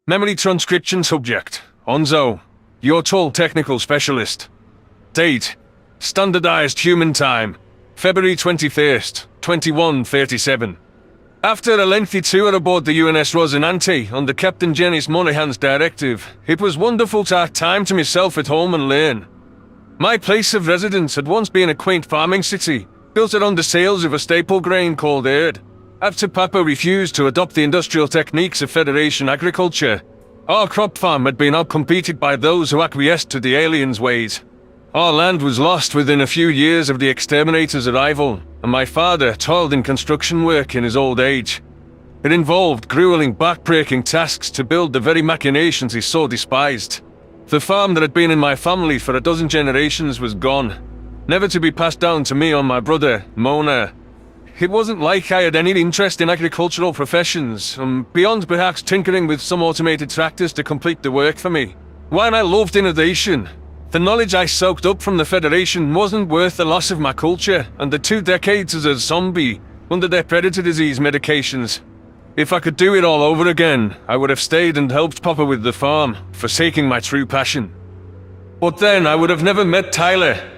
Memory transcription subject, Onzo, your tall technical specialist. Date, standardized human time, February 21st, 2137. After a lengthy tour aboard the UNS Rosinante under Captain Janice Monaghan's directive, it was wonderful to have time to myself at home and learn. My place of residence had once been a quaint farming city, built around the sales of a staple grain called erd. After Papa refused to adopt the industrial techniques of Federation agriculture, our crop farm had been outcompeted by those who acquiesced to the aliens' ways. Our land was lost within a few years of the exterminator's arrival, and my father toiled in construction work in his old age. It involved grueling, back-breaking tasks to build the very machinations he so despised. The farm that had been in my family for a dozen generations was gone, never to be passed down to me or my brother, Mona. It wasn't like I had any interest in agricultural professions, beyond perhaps tinkering with some automated tractors to complete the work for me. While I loved innovation, the knowledge I soaked up from the Federation wasn't worth the loss of my culture and the 2 decades as a zombie under their predator disease medications. If I could do it all over again, I would have stayed and helped Papa with the farm, forsaking my true passion. But then I would have never met Tyler.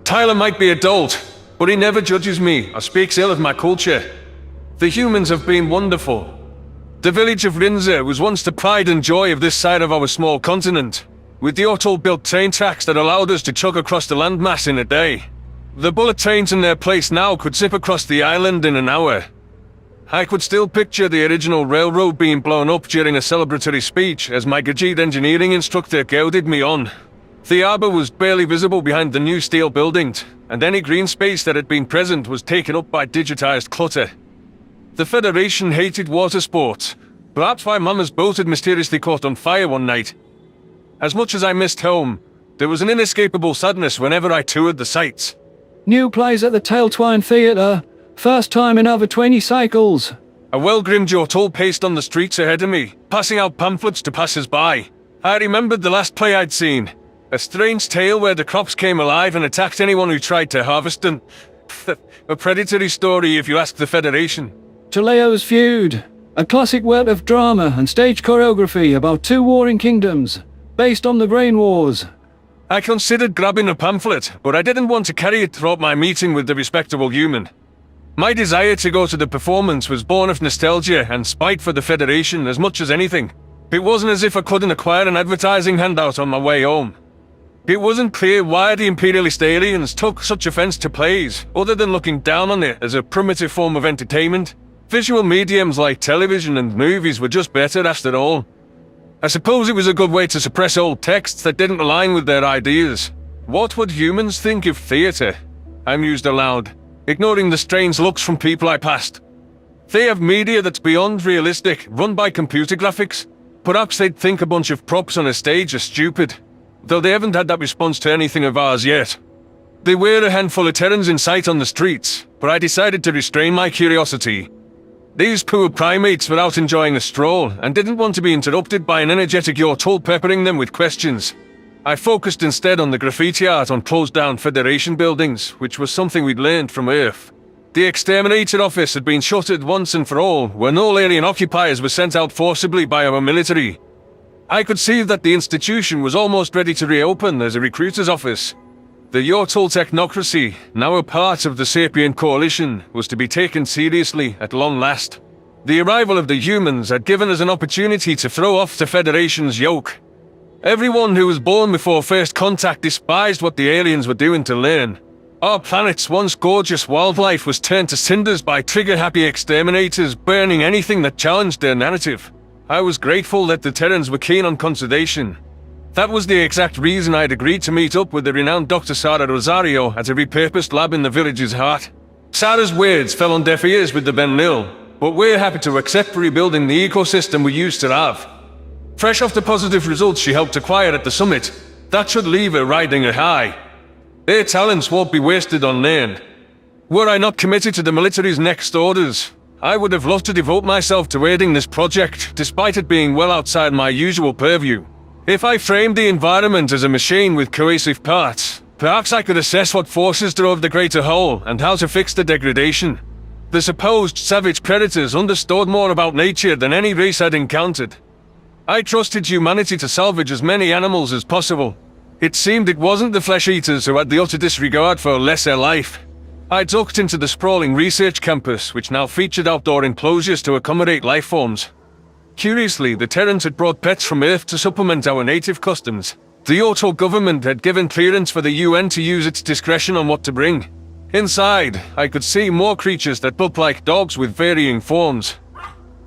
Tyler might be adult, but he never judges me or speaks ill of my culture. The humans have been wonderful. The village of Rinza was once the pride and joy of this side of our small continent, with the auto-built train tracks that allowed us to chug across the landmass in a day. The bullet trains in their place now could zip across the island in an hour. I could still picture the original railroad being blown up during a celebratory speech as my Gajit engineering instructor goaded me on. The arbor was barely visible behind the new steel buildings, and any green space that had been present was taken up by digitized clutter. The Federation hated water sports, perhaps why Mama's boat had mysteriously caught on fire one night. As much as I missed home, there was an inescapable sadness whenever I toured the sites. New plays at the Tailtwine Theatre. First time in over 20 cycles. A well-groomed Jortul paced on the streets ahead of me, passing out pamphlets to passers-by. I remembered the last play I'd seen. A strange tale where the crops came alive and attacked anyone who tried to harvest them. A predatory story if you ask the Federation. Toleo's Feud. A classic work of drama and stage choreography about 2 warring kingdoms, based on the Grain Wars. I considered grabbing a pamphlet, but I didn't want to carry it throughout my meeting with the respectable human. My desire to go to the performance was born of nostalgia and spite for the Federation as much as anything. It wasn't as if I couldn't acquire an advertising handout on my way home. It wasn't clear why the imperialist aliens took such offense to plays, other than looking down on it as a primitive form of entertainment. Visual mediums like television and movies were just better after all. I suppose it was a good way to suppress old texts that didn't align with their ideas. What would humans think of theatre? I mused aloud, ignoring the strange looks from people I passed. They have media that's beyond realistic, run by computer graphics. Perhaps they'd think a bunch of props on a stage are stupid, though they haven't had that response to anything of ours yet. There were a handful of Terrans in sight on the streets, but I decided to restrain my curiosity. These poor primates were out enjoying a stroll, and didn't want to be interrupted by an energetic Jortul peppering them with questions. I focused instead on the graffiti art on closed-down Federation buildings, which was something we'd learned from Earth. The exterminator office had been shuttered once and for all, where no alien occupiers were sent out forcibly by our military. I could see that the institution was almost ready to reopen as a recruiter's office. The Jortul technocracy, now a part of the Sapient Coalition, was to be taken seriously at long last. The arrival of the humans had given us an opportunity to throw off the Federation's yoke. Everyone who was born before first contact despised what the aliens were doing to learn. Our planet's once gorgeous wildlife was turned to cinders by trigger-happy exterminators burning anything that challenged their narrative. I was grateful that the Terrans were keen on conservation. That was the exact reason I'd agreed to meet up with the renowned Dr. Sarah Rosario at a repurposed lab in the village's heart. Sarah's words fell on deaf ears with the Ben-Lil, but we're happy to accept rebuilding the ecosystem we used to have. Fresh off the positive results she helped acquire at the summit, that should leave her riding a high. Their talents won't be wasted on land. Were I not committed to the military's next orders, I would have loved to devote myself to aiding this project, despite it being well outside my usual purview. If I framed the environment as a machine with cohesive parts, perhaps I could assess what forces drove the greater whole and how to fix the degradation. The supposed savage predators understood more about nature than any race I'd encountered. I trusted humanity to salvage as many animals as possible. It seemed it wasn't the flesh-eaters who had the utter disregard for lesser life. I ducked into the sprawling research campus, which now featured outdoor enclosures to accommodate life forms. Curiously, the Terrans had brought pets from Earth to supplement our native customs. The Yoto government had given clearance for the UN to use its discretion on what to bring. Inside, I could see more creatures that looked like dogs with varying forms.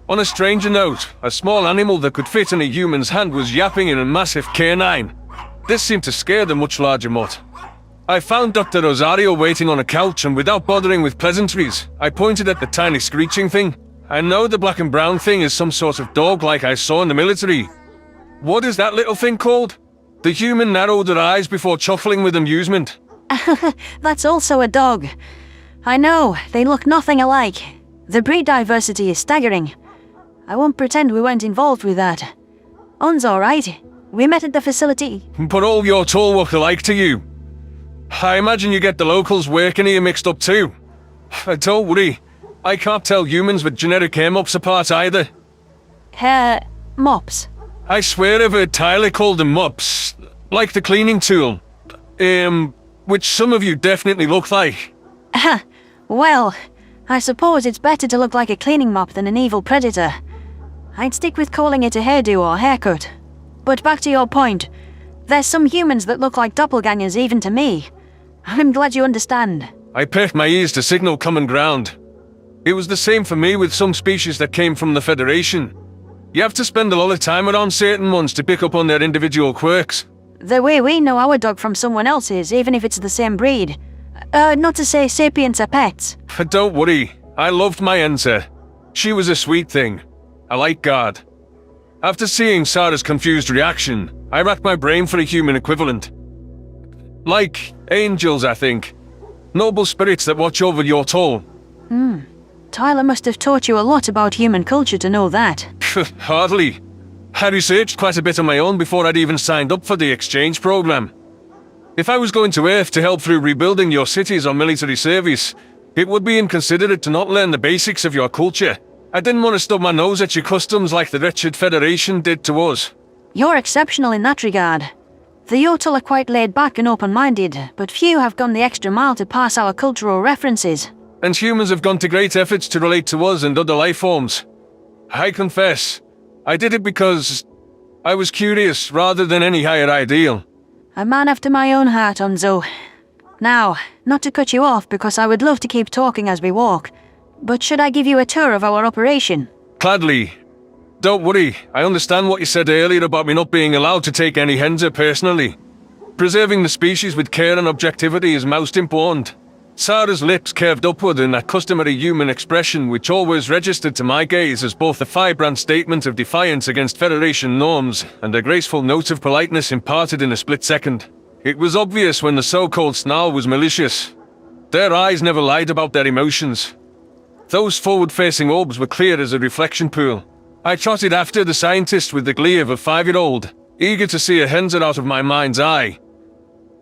On a stranger note, a small animal that could fit in a human's hand was yapping in a massive canine. This seemed to scare the much larger mutt. I found Dr. Rosario waiting on a couch, and without bothering with pleasantries, I pointed at the tiny screeching thing. I know the black and brown thing is some sort of dog like I saw in the military. What is that little thing called? The human narrowed her eyes before chuckling with amusement. That's also a dog. I know, they look nothing alike. The breed diversity is staggering. I won't pretend we weren't involved with that. On's alright. We met at the facility. But all your tall look alike to you. I imagine you get the locals working here mixed up too. Don't worry, I can't tell humans with generic hair mops apart either. Hair mops. I swear I've heard Tyler call them mops, like the cleaning tool. Which some of you definitely look like. Well, I suppose it's better to look like a cleaning mop than an evil predator. I'd stick with calling it a hairdo or haircut. But back to your point, there's some humans that look like doppelgangers even to me. I'm glad you understand. I perked my ears to signal common ground. It was the same for me with some species that came from the Federation. You have to spend a lot of time around certain ones to pick up on their individual quirks. The way we know our dog from someone else's, even if it's the same breed. Not to say sapients are pets. But don't worry, I loved my Enza. She was a sweet thing. I like guard. After seeing Sarah's confused reaction, I racked my brain for a human equivalent. Like angels, I think. Noble spirits that watch over your toll. Tyler must have taught you a lot about human culture to know that. Hardly. I researched quite a bit on my own before I'd even signed up for the exchange program. If I was going to Earth to help through rebuilding your cities or military service, it would be inconsiderate to not learn the basics of your culture. I didn't want to stub my nose at your customs like the wretched Federation did to us. You're exceptional in that regard. The Yotel are quite laid back and open-minded, but few have gone the extra mile to pass our cultural references. And humans have gone to great efforts to relate to us and other life forms. I confess, I did it because I was curious rather than any higher ideal. A man after my own heart, Onzo. Now, not to cut you off because I would love to keep talking as we walk, but should I give you a tour of our operation? Gladly. Don't worry, I understand what you said earlier about me not being allowed to take any Henza personally. Preserving the species with care and objectivity is most important. Sarah's lips curved upward in that customary human expression which always registered to my gaze as both a firebrand statement of defiance against Federation norms and a graceful note of politeness imparted in a split second. It was obvious when the so-called snarl was malicious. Their eyes never lied about their emotions. Those forward-facing orbs were clear as a reflection pool. I trotted after the scientist with the glee of a 5-year-old, eager to see a Henza out of my mind's eye.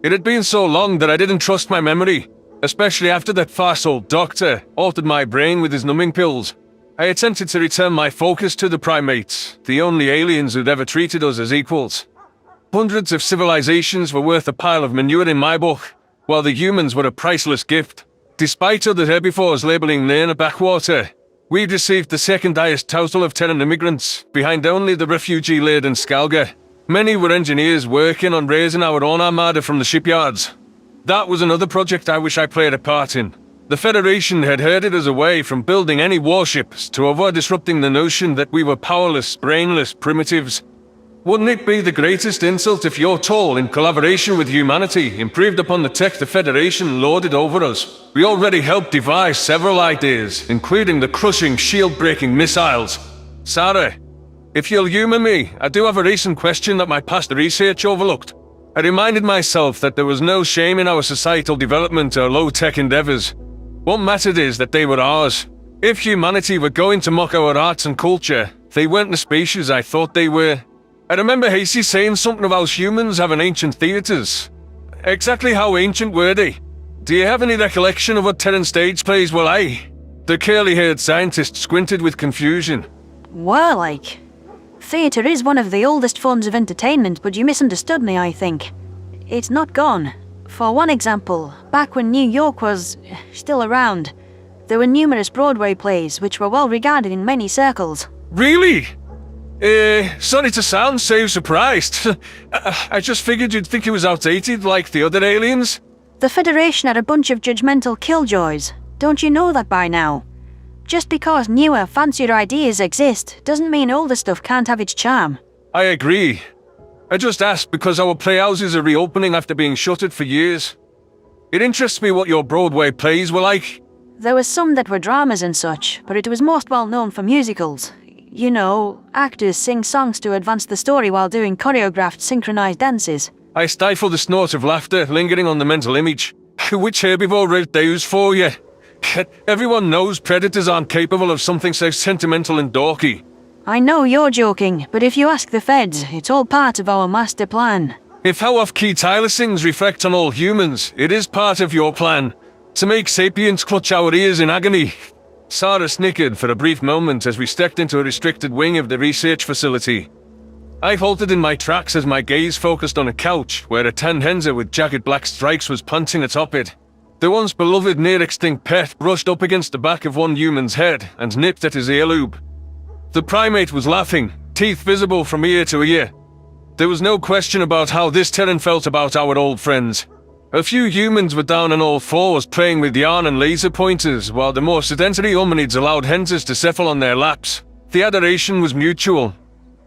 It had been so long that I didn't trust my memory, especially after that farce-old doctor altered my brain with his numbing pills. I attempted to return my focus to the primates, the only aliens who'd ever treated us as equals. Hundreds of civilizations were worth a pile of manure in my book, while the humans were a priceless gift. Despite other herbivores labeling Nairn a backwater, we'd received the second highest total of Terran immigrants, behind only the refugee-laden Skalga. Many were engineers working on raising our own armada from the shipyards. That was another project I wish I played a part in. The Federation had herded us away from building any warships to avoid disrupting the notion that we were powerless, brainless primitives. Wouldn't it be the greatest insult if your toll, in collaboration with humanity, improved upon the tech the Federation lorded over us? We already helped devise several ideas, including the crushing, shield-breaking missiles. Sarah, if you'll humour me, I do have a recent question that my past research overlooked. I reminded myself that there was no shame in our societal development or low-tech endeavours. What mattered is that they were ours. If humanity were going to mock our arts and culture, they weren't the species I thought they were. I remember Hasey saying something about humans having ancient theatres. Exactly how ancient were they? Do you have any recollection of what Terran stage plays were like? The curly-haired scientist squinted with confusion. Were like? Theatre is one of the oldest forms of entertainment, but you misunderstood me, I think. It's not gone. For one example, back when New York was still around, there were numerous Broadway plays which were well regarded in many circles. Really? Sorry to sound so surprised. I just figured you'd think it was outdated like the other aliens. The Federation are a bunch of judgmental killjoys. Don't you know that by now? Just because newer, fancier ideas exist doesn't mean older stuff can't have its charm. I agree. I just asked because our playhouses are reopening after being shuttered for years. It interests me what your Broadway plays were like. There were some that were dramas and such, but it was most well known for musicals. You know, actors sing songs to advance the story while doing choreographed, synchronized dances. I stifled a snort of laughter, lingering on the mental image. Which herbivore wrote those for you? Everyone knows predators aren't capable of something so sentimental and dorky. I know you're joking, but if you ask the feds, it's all part of our master plan. If how off-key Tyler sings reflects on all humans, it is part of your plan. To make sapiens clutch our ears in agony. Sarah snickered for a brief moment as we stepped into a restricted wing of the research facility. I halted in my tracks as my gaze focused on a couch where a tan henza with jagged black stripes was panting atop it. The once beloved near-extinct pet brushed up against the back of one human's head and nipped at his ear loop. The primate was laughing, teeth visible from ear to ear. There was no question about how this Terran felt about our old friends. A few humans were down on all fours playing with yarn and laser pointers, while the more sedentary hominids allowed hensas to settle on their laps. The adoration was mutual.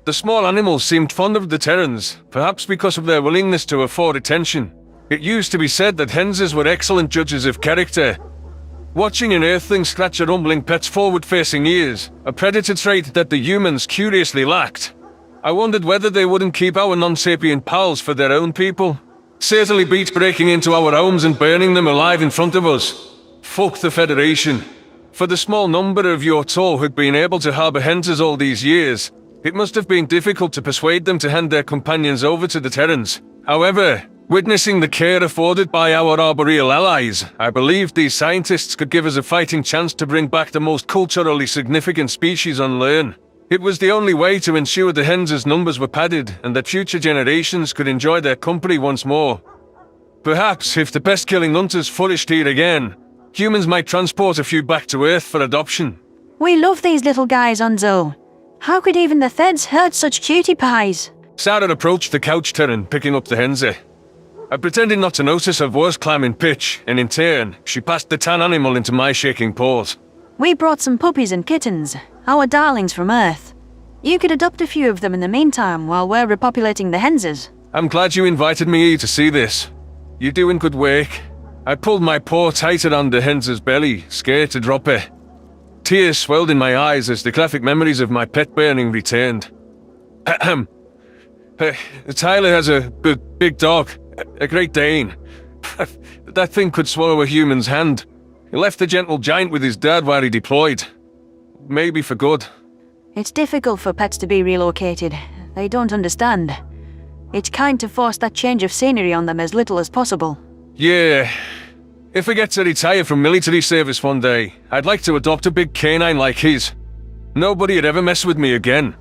The small animals seemed fond of the Terrans, perhaps because of their willingness to afford attention. It used to be said that hensas were excellent judges of character. Watching an earthling scratch a rumbling pet's forward-facing ears, a predator trait that the humans curiously lacked. I wondered whether they wouldn't keep our non-sapient pals for their own people. Certainly beats breaking into our homes and burning them alive in front of us. Fuck the Federation. For the small number of your tour who'd been able to harbour hensas all these years, it must have been difficult to persuade them to hand their companions over to the Terrans. However, witnessing the care afforded by our arboreal allies, I believed these scientists could give us a fighting chance to bring back the most culturally significant species on Lern. It was the only way to ensure the hens' numbers were padded and that future generations could enjoy their company once more. Perhaps, if the pest-killing hunters flourished here again, humans might transport a few back to Earth for adoption. We love these little guys, Onzo. How could even the feds hurt such cutie pies? Sarah approached the couch Terran, picking up the hensa. I pretended not to notice her voice climb in pitch, and in turn, she passed the tan animal into my shaking paws. We brought some puppies and kittens, our darlings from Earth. You could adopt a few of them in the meantime while we're repopulating the hensas. I'm glad you invited me here to see this. You're doing good work. I pulled my paw tight around the hensa's belly, scared to drop her. Tears swelled in my eyes as the graphic memories of my pet burning returned. Tyler has a big dog, a Great Dane. That thing could swallow a human's hand. He left the gentle giant with his dad while he deployed. Maybe for good. It's difficult for pets to be relocated. They don't understand. It's kind to force that change of scenery on them as little as possible. Yeah. If I get to retire from military service one day, I'd like to adopt a big canine like his. Nobody'd ever mess with me again.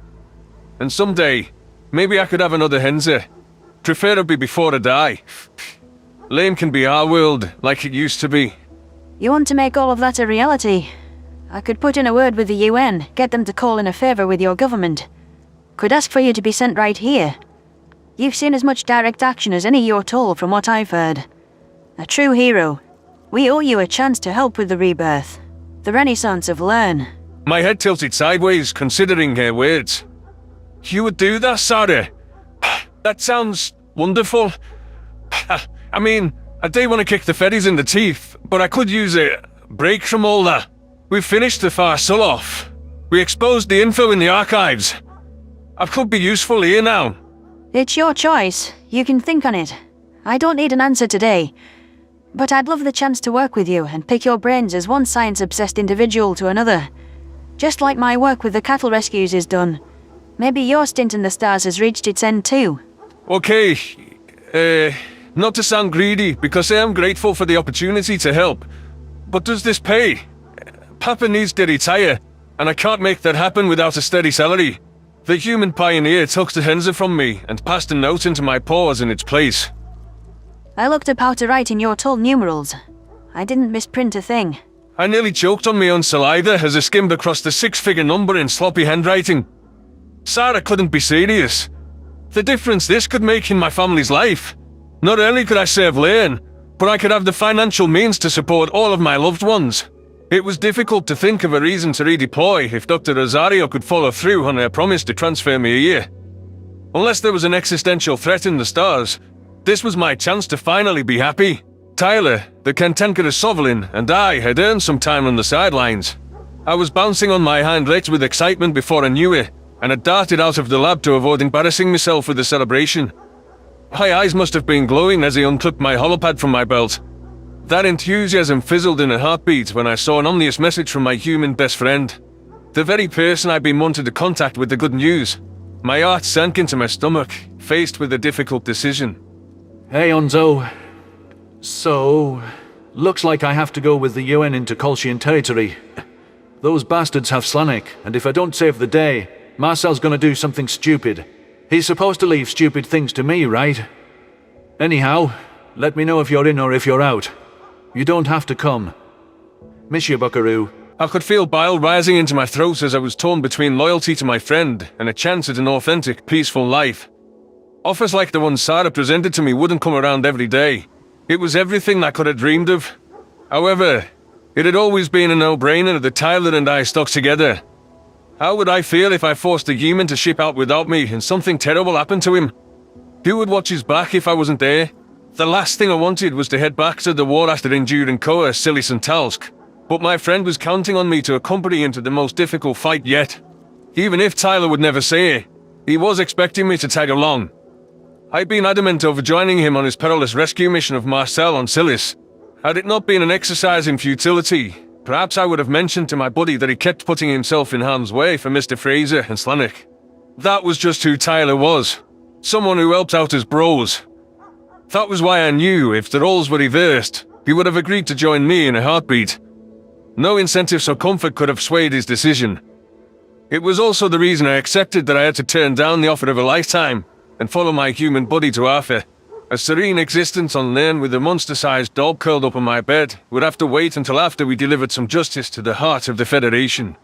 And someday, maybe I could have another hensa. Preferably before I die. Lame can be our world, like it used to be. You want to make all of that a reality? I could put in a word with the UN, get them to call in a favour with your government. Could ask for you to be sent right here. You've seen as much direct action as any you're told from what I've heard. A true hero. We owe you a chance to help with the rebirth. The renaissance of Lern. My head tilted sideways, considering her words. You would do that, Sarah? That sounds wonderful. I mean, I do want to kick the feddies in the teeth, but I could use a break from all that. We've finished the far Suloff. We exposed the info in the archives. I could be useful here now. It's your choice. You can think on it. I don't need an answer today. But I'd love the chance to work with you and pick your brains as one science-obsessed individual to another. Just like my work with the cattle rescues is done. Maybe your stint in the stars has reached its end too. Okay, not to sound greedy, because I am grateful for the opportunity to help. But does this pay? Papa needs to retire, and I can't make that happen without a steady salary. The human pioneer took the Henzer from me and passed a note into my paws in its place. I looked up how to write in your tall numerals. I didn't misprint a thing. I nearly choked on my own saliva as I skimmed across the 6-figure number in sloppy handwriting. Sarah couldn't be serious. The difference this could make in my family's life. Not only could I save Lane, but I could have the financial means to support all of my loved ones. It was difficult to think of a reason to redeploy if Dr. Rosario could follow through on her promise to transfer me here. Unless there was an existential threat in the stars, this was my chance to finally be happy. Tyler, the cantankerous Sovereign, and I had earned some time on the sidelines. I was bouncing on my hind legs with excitement before I knew it, and had darted out of the lab to avoid embarrassing myself with the celebration. My eyes must have been glowing as I unclipped my holopad from my belt. That enthusiasm fizzled in a heartbeat when I saw an ominous message from my human best friend. The very person I'd been wanting to contact with the good news. My heart sank into my stomach, faced with a difficult decision. Hey, Onzo. So, looks like I have to go with the UN into Kolshian territory. Those bastards have Slanik, and if I don't save the day, Marcel's gonna do something stupid. He's supposed to leave stupid things to me, right? Anyhow, let me know if you're in or if you're out. You don't have to come. Miss you, buckaroo. I could feel bile rising into my throat as I was torn between loyalty to my friend and a chance at an authentic, peaceful life. Offers like the one Sarah presented to me wouldn't come around every day. It was everything I could have dreamed of. However, it had always been a no-brainer that Tyler and I stuck together. How would I feel if I forced a human to ship out without me and something terrible happened to him? Who would watch his back if I wasn't there? The last thing I wanted was to head back to the war after enduring Koa, Silis and Talsk. But my friend was counting on me to accompany him to the most difficult fight yet. Even if Tyler would never say it, he was expecting me to tag along. I'd been adamant over joining him on his perilous rescue mission of Marcel on Silis. Had it not been an exercise in futility, perhaps I would have mentioned to my buddy that he kept putting himself in harm's way for Mr. Fraser and Slanik. That was just who Tyler was. Someone who helped out his bros. That was why I knew if the roles were reversed, he would have agreed to join me in a heartbeat. No incentives or comfort could have swayed his decision. It was also the reason I accepted that I had to turn down the offer of a lifetime and follow my human buddy to Arthur. A serene existence on Lane with a monster-sized dog curled up on my bed would have to wait until after we delivered some justice to the heart of the Federation.